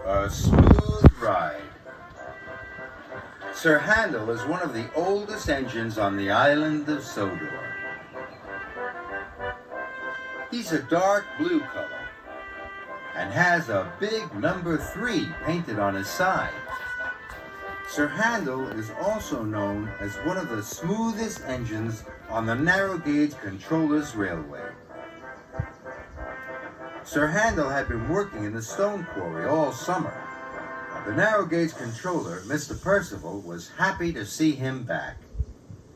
A smooth ride. Sir Handel is one of the oldest engines on the island of Sodor. He's a dark blue color and has a big number 3 painted on his side. Sir Handel is also known as one of the smoothest engines on the narrow gauge controllers railway. Sir Handel had been working in the stone quarry all summer. The narrow gauge controller, Mr. Percival, was happy to see him back.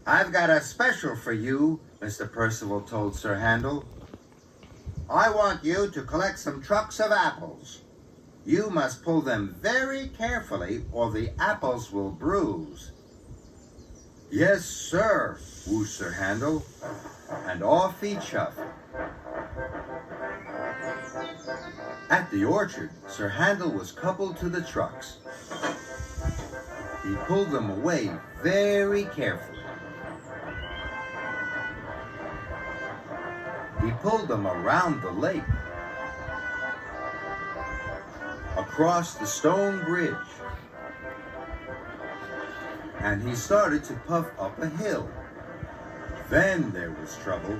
"I've got a special for you," Mr. Percival told Sir Handel. "I want you to collect some trucks of apples. You must pull them very carefully or the apples will bruise." "Yes, sir," whooshed Sir Handel, and off he chuffed. At the orchard, Sir Handel was coupled to the trucks. He pulled them away very carefully. He pulled them around the lake, across the stone bridge, and he started to puff up a hill. Then there was trouble.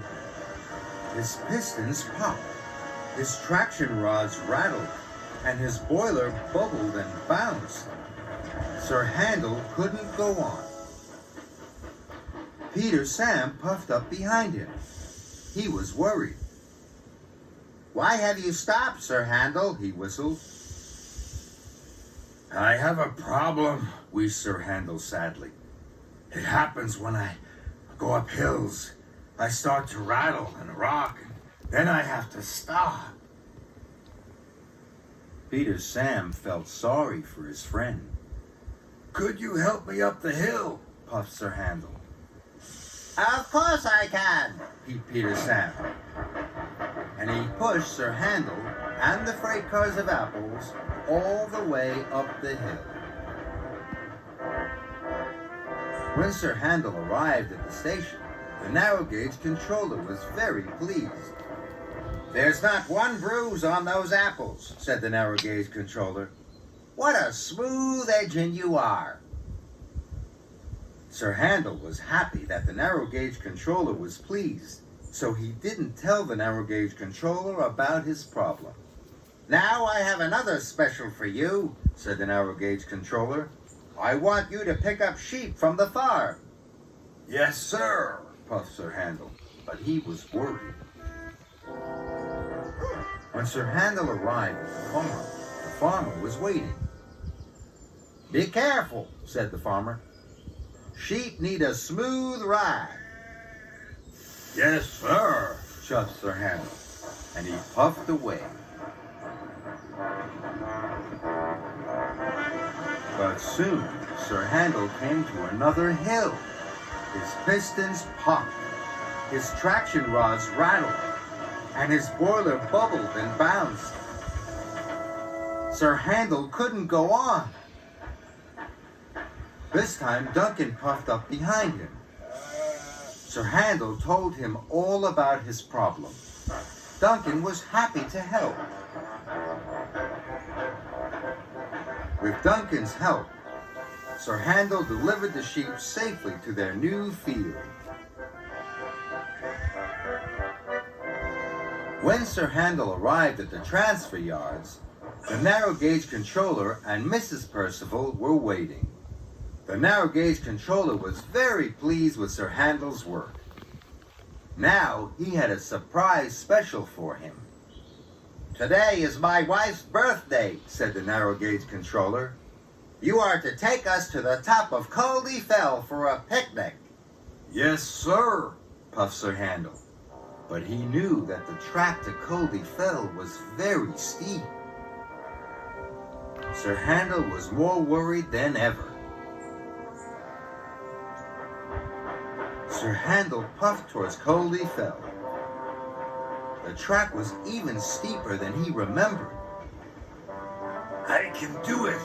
His pistons popped. His traction rods rattled, and his boiler bubbled and bounced. Sir Handel couldn't go on. Peter Sam puffed up behind him. He was worried. "Why have you stopped, Sir Handel?" he whistled. "I have a problem," wheezed Sir Handel sadly. "It happens when I go up hills. I start to rattle and rock. Then I have to stop." Peter Sam felt sorry for his friend. "Could you help me up the hill?" puffed Sir Handel. "Of course I can," peeped Peter Sam. And he pushed Sir Handel and the freight cars of apples all the way up the hill. When Sir Handel arrived at the station, the narrow gauge controller was very pleased. "There's not one bruise on those apples," said the narrow gauge controller. "What a smooth engine you are." Sir Handel was happy that the narrow gauge controller was pleased, so he didn't tell the narrow gauge controller about his problem. "Now I have another special for you," said the narrow gauge controller. "I want you to pick up sheep from the farm." "Yes, sir," puffed Sir Handel, but he was worried. When Sir Handel arrived at the farmer was waiting. "Be careful," said the farmer. "Sheep need a smooth ride." "Yes, sir," chuffed Sir Handel, and he puffed away. But soon Sir Handel came to another hill. His pistons popped, his traction rods rattled, and his boiler bubbled and bounced. Sir Handel couldn't go on. This time Duncan puffed up behind him. Sir Handel told him all about his problem. Duncan was happy to help. With Duncan's help, Sir Handel delivered the sheep safely to their new field. When Sir Handel arrived at the transfer yards, the narrow gauge controller and Mrs. Percival were waiting. The narrow gauge controller was very pleased with Sir Handel's work. Now he had a surprise special for him. "Today is my wife's birthday," said the narrow gauge controller. "You are to take us to the top of Culdee Fell for a picnic." "Yes, sir," puffed Sir Handel. But he knew that the track to Culdee Fell was very steep. Sir Handel was more worried than ever. Sir Handel puffed towards Culdee Fell. The track was even steeper than he remembered. "I can do it!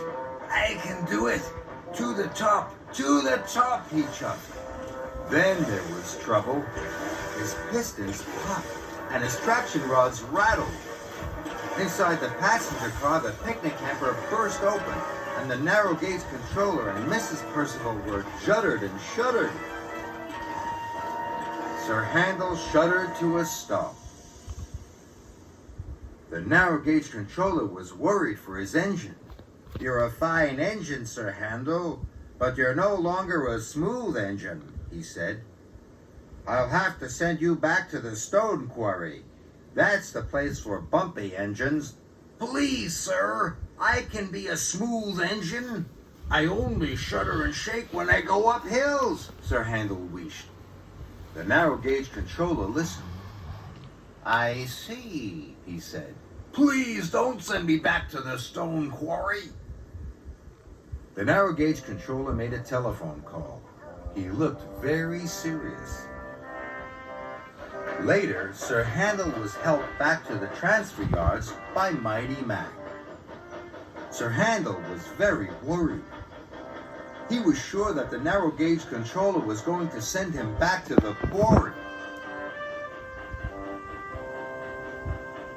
I can do it! To the top! To the top!" he chuffed. Then there was trouble. His pistons popped and his traction rods rattled. Inside the passenger car, the picnic hamper burst open, and the narrow gauge controller and Mrs. Percival were juddered and shuddered. Sir Handel shuddered to a stop. The narrow gauge controller was worried for his engine. "You're a fine engine, Sir Handel, but you're no longer a smooth engine," he said. "I'll have to send you back to the stone quarry. That's the place for bumpy engines." "Please, sir, I can be a smooth engine. I only shudder and shake when I go up hills," Sir Handel wished. The narrow gauge controller listened. "I see," he said. "Please don't send me back to the stone quarry." The narrow gauge controller made a telephone call. He looked very serious. Later, Sir Handel was helped back to the transfer yards by Mighty Mac. Sir Handel was very worried. He was sure that the narrow gauge controller was going to send him back to the quarry.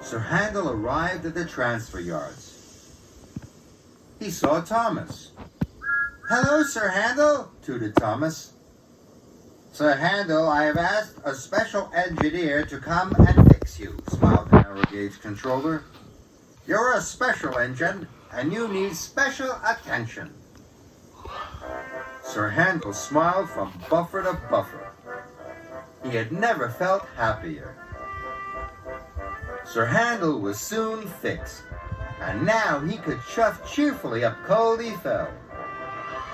Sir Handel arrived at the transfer yards. He saw Thomas. "Hello, Sir Handel," tooted Thomas. "Sir Handel, I have asked a special engineer to come and fix you," smiled the narrow gauge controller. "You're a special engine, and you need special attention." Sir Handel smiled from buffer to buffer. He had never felt happier. Sir Handel was soon fixed, and now he could chuff cheerfully up Culdee Fell.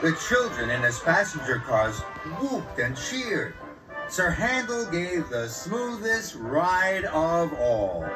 The children in his passenger cars whooped and cheered. Sir Handel gave the smoothest ride of all.